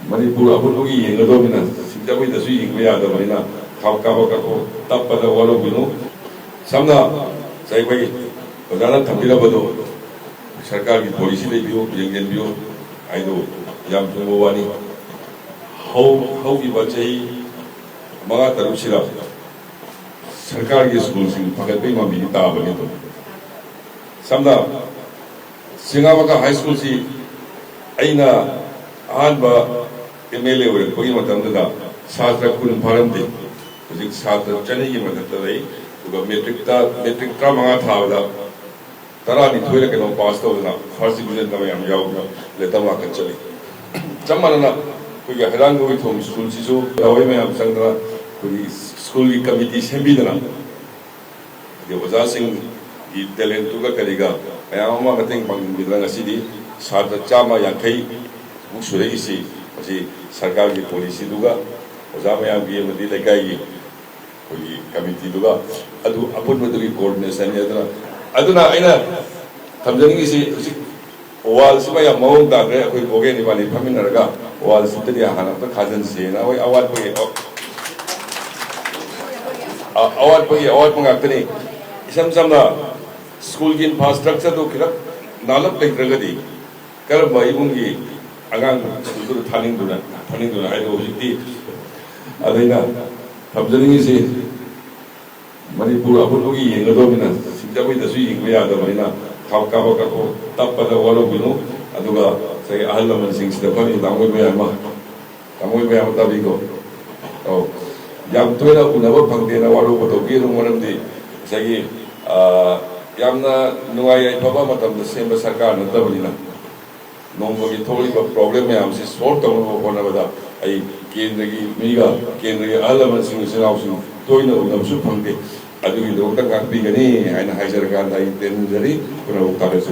Manipur apunpugi yengadobina singjabai dasu yengba yadabina kabako tappada walobinu samna saikoi ozana thambilabado sarkar ki policy lebiyo yenggenbiyo aido yam chungbo wani how ki bachai maga tarusira sarkar ki school sing phagatbai mami tabani to samna Singapore high school si aina ahanba MLA ꯑꯣꯏꯔꯛꯄꯒꯤ ꯃꯇꯝꯗꯨꯗ ꯁꯥꯇ꯭ꯔ ꯀꯨꯟ ꯐꯥꯔꯝꯗꯦ ꯍꯧꯖꯤꯛ ꯁꯥꯇ꯭ꯔ ꯆꯅꯤꯒꯤ ꯃꯊꯛꯇ ꯂꯩ ꯑꯗꯨꯒ matric 15 ꯊꯥꯕꯗ 12ꯔ ꯀꯩꯅꯣ ꯄꯥꯁ ꯇꯧꯗꯅ ꯐꯥꯔꯁ ꯗꯤꯕꯤꯖꯟꯗ ꯃꯌꯥꯝ ꯌꯥꯎꯗꯅ ꯂꯦꯇꯔ ꯃꯥꯔꯛꯇ ꯆꯠꯂꯤ ꯆꯞ ꯃꯥꯟꯅꯅ ꯑꯩꯈꯣꯏꯒꯤ ꯍꯩꯔꯥꯡꯒꯣꯏ ꯊꯣꯡ ꯁ꯭ꯀꯨꯜꯁꯤꯁꯨ ꯂꯋꯥꯏ ꯃꯌꯥꯝ ꯆꯪꯗꯅ ꯑꯩꯈꯣꯏꯒꯤ ꯁ꯭ꯀꯨꯜꯒꯤ ꯀꯃꯤꯇꯤ ꯁꯦꯝꯕꯤꯗꯅ ꯑꯣꯖꯥꯁꯤꯡꯒꯤ ꯇꯦꯂꯦꯟꯇꯨꯒ ꯀꯔꯤꯒ ꯃꯌꯥꯝ ꯑꯃ ꯃꯇꯦꯡ ꯄꯥꯡꯕꯤꯗꯅ ꯉꯁꯤꯗꯤ ꯁꯥꯇ꯭ꯔ 150 ꯃꯨꯛ ꯁꯨꯔꯛꯏꯁꯤ ꯃꯁꯤ ꯁꯔꯀꯥꯔꯒꯤ ꯄꯣꯂꯤꯁꯤꯗꯨꯒ ꯑꯣꯖꯥ ꯃꯌꯥꯝꯒꯤ ꯑꯃꯗꯤ ꯂꯩꯀꯥꯏꯒꯤ ꯑꯩꯈꯣꯏꯒꯤ ꯀꯃꯤꯇꯤꯗꯨꯒ ꯑꯗꯨ ꯑꯄꯨꯟꯕꯗꯨꯒꯤ ꯀꯣꯑꯣꯔꯗꯤꯅꯦꯁꯟꯅꯤ ꯑꯗꯨꯅ ꯑꯩꯅ ꯊꯝꯖꯅꯤꯡꯉꯤꯁꯤ ꯍꯧꯖꯤꯛ ꯋꯥꯜꯁꯤꯃ ꯌꯥꯝ ꯃꯑꯣꯡ ꯇꯥꯈ꯭ꯔꯦ ꯑꯩꯈꯣꯏ ꯕꯣꯒꯦꯟ ꯏꯕꯥꯅꯤ ꯐꯝꯃꯤꯟꯅꯔꯒ ꯋꯥꯜꯁꯤꯗꯗꯤ ꯍꯥꯟꯅ ꯑꯝꯇ ꯈꯥꯖꯤꯟꯁꯦꯅ ꯑꯩꯈꯣꯏ ꯑꯋꯥꯠꯄ ꯉꯥꯛꯇꯅꯤ ꯏꯁꯝ ꯁꯝꯅ ꯁ꯭ꯀꯨꯜꯒꯤ ꯏꯟꯐ꯭ꯔꯥꯁꯇ꯭ꯔꯛꯆꯔꯗꯨ ꯈꯤꯇꯪ ꯅꯥꯜꯂꯞ ꯂꯩꯇ꯭ꯔꯒꯗꯤ ꯀꯔꯝꯕ ꯏꯃꯨꯡꯒꯤ ꯑꯉꯥꯡ ꯁ꯭ꯀꯨꯜꯗꯨꯗ ꯊꯥꯅꯤꯡꯗꯨꯅ ꯍꯥꯏꯗꯣ ꯍꯧꯖꯤꯛꯇꯤ ꯑꯗꯩꯅ ꯊꯝꯖꯅꯤꯡꯉꯤꯁꯤ ꯃꯅꯤꯄꯨꯔ ꯑꯄꯨꯟꯕꯒꯤ ꯌꯦꯡꯒꯗꯧꯕꯅꯤꯅ ꯁꯤꯡꯖꯃꯩꯗꯁꯨ ꯌꯦꯡꯕ ꯌꯥꯗꯕꯅꯤꯅ kabako tappada walobinu aduga sai ahal lamansing sida fami tamoy bayam tabigo yam toina unaba phangdena walo botogi rumanamdi sai yamna nuai baba matamda semba sarkar natabnina nombogi tholiba problem mayam se solve tawno honabada ai kendragi miga kendragi ahal lamansing sinawsing toina unamsu phangde adugi dokta kakbi gani aina haijar kan dai tenjari kuna ukare